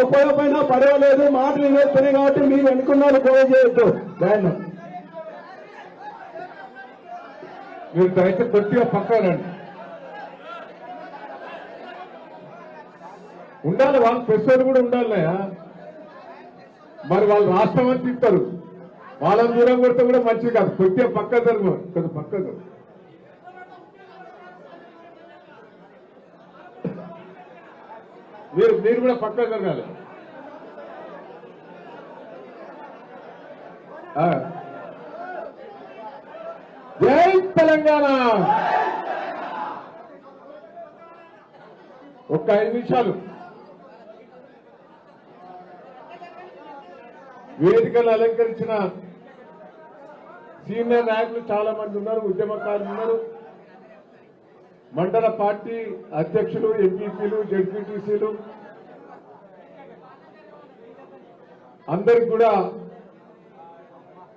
ఉపయోగపడినా పర్వాలేదు, మాటలు వినేస్తున్నాయి కాబట్టి మీరు అనుకున్నారు గొడవ చేయొద్దు. దాన్ని మీరు దయచేసి కొద్దిగా పక్కనండి. ఉండాలి, వాళ్ళు ప్రెసిడెంట్ కూడా ఉండాలి. మరి వాళ్ళు రాష్ట్రం అంతా ఇస్తారు, వాళ్ళని దూరం కొడితే కూడా మంచిది కాదు. కొద్దిగా పక్క జరుగు, కొద్దిగా పక్క జరుగు. మీరు కూడా పక్క జరగాలి. జై తెలంగాణ. ఒక్క 5 నిమిషాలు. వేదికను అలంకరించిన సీనియర్ నాయకులు చాలా మంది ఉన్నారు, ఉద్యమకారులు ఉన్నారు, మండల పార్టీ అధ్యక్షులు, ఎంపీపీలు, జడ్పీటీసీలు, అందరికి కూడా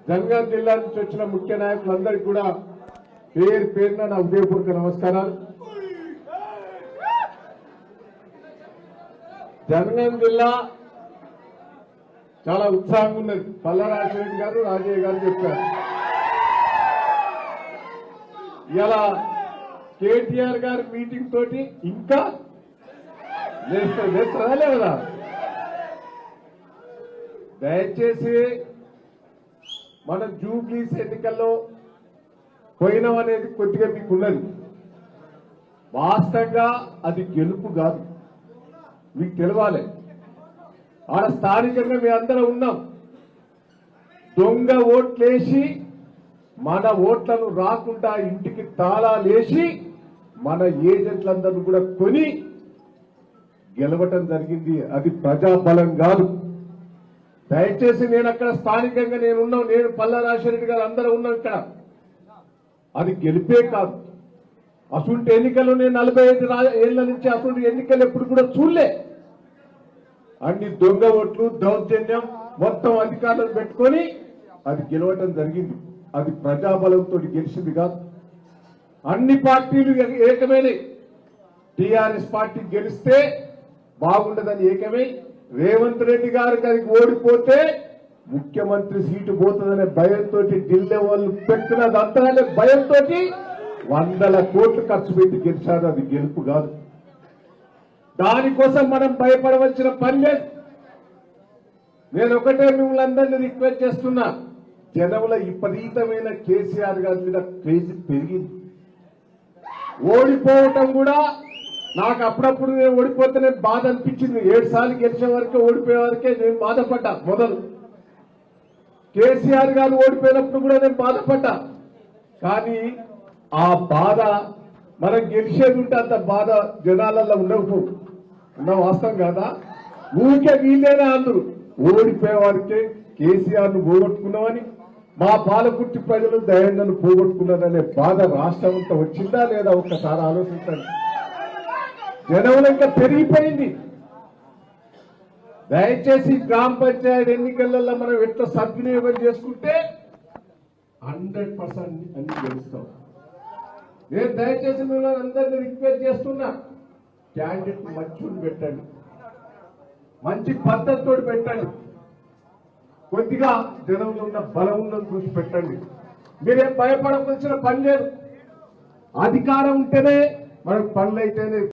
జనగాం జిల్లా నుంచి వచ్చిన ముఖ్య నాయకులందరికీ కూడా పేరు పేరున నా ఉదయపూర్వక నమస్కారాలు. జనగాం జిల్లా చాలా ఉత్సాహంగా ఉన్నది. పల్లా రాజశేఖర్ గారు, రాజయ్య గారు చెప్పారు. ఇలా కేటీఆర్ గారి మీటింగ్ తోటి ఇంకా లేస్తారా లేదా? దయచేసి మనం జూబ్లీస్ ఎన్నికల్లో పోయినాం అనేది కొద్దిగా మీకున్నది. వాస్తవంగా అది గెలుపు కాదు, మీకు తెలవాలి. ఆడ స్థానికంగా మీ అందరం ఉన్నాం. దొంగ ఓట్లేసి మన ఓట్లను రాకుండా ఇంటికి తాళాలేసి మన ఏజెంట్లందరూ కూడా కొని గెలవటం జరిగింది. అది ప్రజాబలం కాదు. దయచేసి నేను అక్కడ స్థానికంగా నేనున్నాం, నేను పల్లా రాజశేఖర్ గారు అందరూ ఉన్నాం ఇక్కడ. అది గెలిపే కాదు. అసలు ఎన్నికలు నేను 45 ఏళ్ల నుంచి అసలు ఎన్నికలు ఎప్పుడు కూడా చూడలే. అన్ని దొంగ ఓట్లు, దౌర్జన్యం, మొత్తం అధికారులను పెట్టుకొని అది గెలవటం జరిగింది. అది ప్రజాబలంతో గెలిచింది కాదు. అన్ని పార్టీలు ఏకమైనవి. టీఆర్ఎస్ పార్టీ గెలిస్తే బాగుండదని ఏకమై రేవంత్ రెడ్డి గారికి అది ఓడిపోతే ముఖ్యమంత్రి సీటు పోతుందనే భయంతో ఢిల్లీ వాళ్ళు పెట్టినదంతా భయంతో 100 కోట్లు ఖర్చు పెట్టి గెలిచారు. అది గెలుపు కాదు. దానికోసం మనం భయపడవలసిన పని లేదు. నేను ఒకటే మిమ్మల్ని అందరినీ రిక్వెస్ట్ చేస్తున్నా, జనంలో విపరీతమైన కేసీఆర్ గారి మీద క్రేజ్ పెరిగింది. ఓడిపోవటం కూడా నాకు అప్పుడప్పుడు నేను ఓడిపోతేనే బాధ అనిపించింది. 7 సార్లు గెలిచే వరకే, ఓడిపోయే వరకే నేను బాధపడ్డా. మొదలు కేసీఆర్ గారు ఓడిపోయినప్పుడు కూడా నేను బాధపడ్డా. కానీ ఆ బాధ మనం గెలిచేది ఉంటే అంత బాధ జనాలలో ఉండకపోవు. ఉన్న వాస్తవం కాదా? ఊరికే వీళ్ళేనా అందరూ ఓడిపోయే వారికే కేసీఆర్ ను పోగొట్టుకున్నామని, మా పాలకుర్తి ప్రజలు దయాన్ని పోగొట్టుకున్నారనే బాధ రాష్ట్రం అంతా వచ్చిందా లేదా ఒక్కసారి ఆలోచించండి. జనంలో ఇంకా పెరిగిపోయింది. దయచేసి గ్రామ పంచాయతీ ఎన్నికలలో మనం ఎట్లా సద్వినియోగం చేసుకుంటే 100% అన్ని గెలుస్తాం. నేను దయచేసి మిమ్మల్ని అందరినీ రిక్వెస్ట్ చేస్తున్నా, క్యాండిడేట్ మంచిని పెట్టండి, మంచి పద్ధతితో పెట్టండి, కొద్దిగా జనంలో ఉన్న బలం ఉన్నది చూసి పెట్టండి. మీరేం భయపడవలసిన పని లేదు. అధికారం ఉంటేనే మనకు పనులు అయితేనే